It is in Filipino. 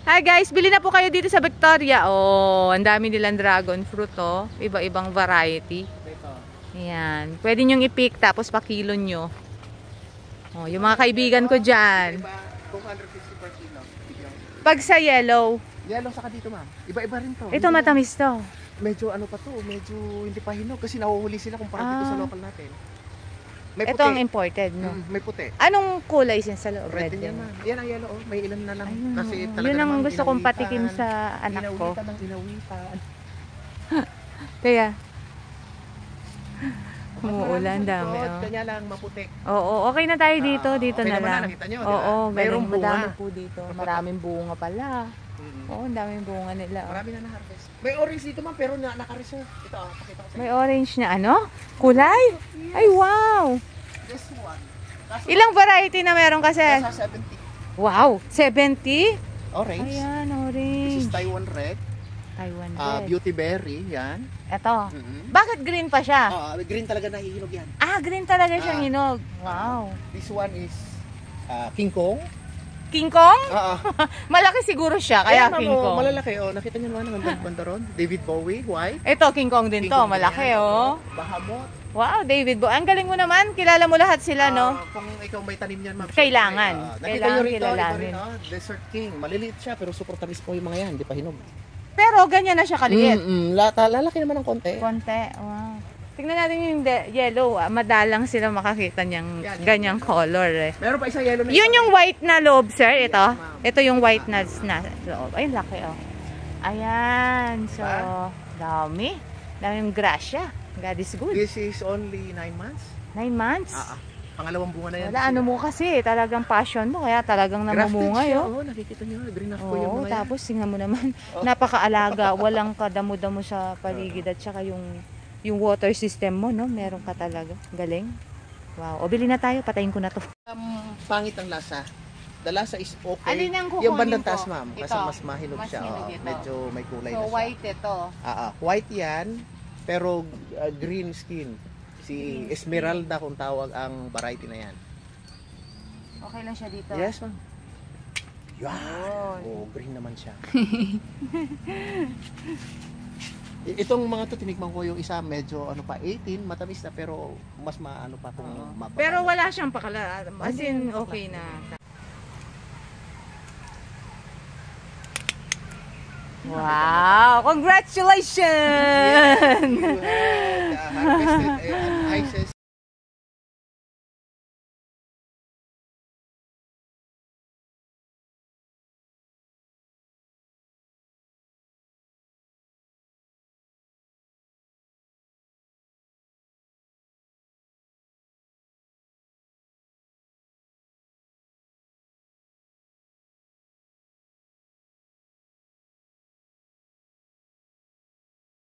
Hi guys, bili na po kayo dito sa Victoria. Oh, ang dami nilang dragon fruit oh. Iba-ibang variety. Ayan. Pwede nyong i-pick tapos pakilo nyo. Oh, yung mga kaibigan ko dyan. 250 per kilo. Pag sa yellow. Yellow saka dito ma'am. Iba-iba rin to. Ito matamis to. Medyo ano pa to, medyo hindi pa hinog kasi nahuhuli sila kumpara dito sa local natin. May puti. Ito ang imported, no? May puti. Anong kulay sin sa loob? Red din yan ma'am. Yan ang yellow oh. May ilan na lang. Ayun, kasi talaga yun ang namang gusto kong patikim sa anak ko. Inawitan ng inawitan. Kaya umuulan dami. Oh. Kanya lang maputi. Oo, okay na tayo dito. Dito okay na lang. Nakita nyo, Oo, mayroong bunga. Madami po dito. Maraming bunga pala. Oo, ang daming bunga nila. Marami na na-harvest. May orange dito ma'am, pero naka-reserve. Ito, pakita ko sa May orange na ano? Kulay? Yes. Ay, wow! This one. Ilang variety na meron kasi? Nasa 70. Wow! 70? Orange. Ayan, This orange. is Taiwan red. Taiwan red. Beauty berry, yan. Ito. Bakit green pa siya? Green talaga nahihinog yan. Ah, green talaga siyang hinog. Wow. This one is King Kong. King Kong? Oo. Malaki siguro siya, kaya Ayan, King Kong. Malalaki, oh. Nakita niyo naman ang banda ron? David Bowie, white. Ito, King Kong din King to. Kong Malaki, yan. oh. Bahamut. Wow, David Bowie. Ang galing mo naman. Kilala mo lahat sila, no? Kung ikaw may tanim niyan, ma'am. Kailangan. Nakita Kailangan niyo rito, kilalanin. iba rin, Desert King. Maliliit siya, pero super tamis po yung mga yan. Hindi pa hinog. Pero ganyan na siya kaliit. Lalaki naman ng konti. Konti. Wow. Tingnan natin yung yellow. Madalang sila makakita niyang ganyang color eh. Meron pa isang yellow na Yun yung white na loob, sir. Ito. Yes, Ito yung white na loob. Ay, laki oh. Ayan. So, dami. Daming grasya. God is good. This is only 9 months. 9 months? Pangalawang bunga na yan. Wala, ano mo kasi. Talagang passion mo. Kaya talagang namumunga yun. Oo, nakikita nyo. Green off ko yung mga Tapos tingnan mo naman. Napakaalaga. Walang kadamo-damo sa paligid at saka yung water system mo, no? Meron ka talaga. Galing. Wow. O, bili na tayo. Patayin ko na to. Pangit ang lasa. The lasa is okay. Alin ang kukunin yung bandang ko? taas, ma'am. Kasi Ito. mas mahinog Mas siya. hinog ito. Medyo may kulay So, na siya. white ito. White yan. Pero green skin. Si Esmeralda kung tawag ang variety na yan. Okay lang siya dito. Yes, ma'am. Yan. Oh, green naman siya. Itong mga to tinikman ko yung isa medyo ano pa 18 matamis na pero mas maano pa kung pero wala siyang pakala as in okay na. Wow, congratulations. You have harvested and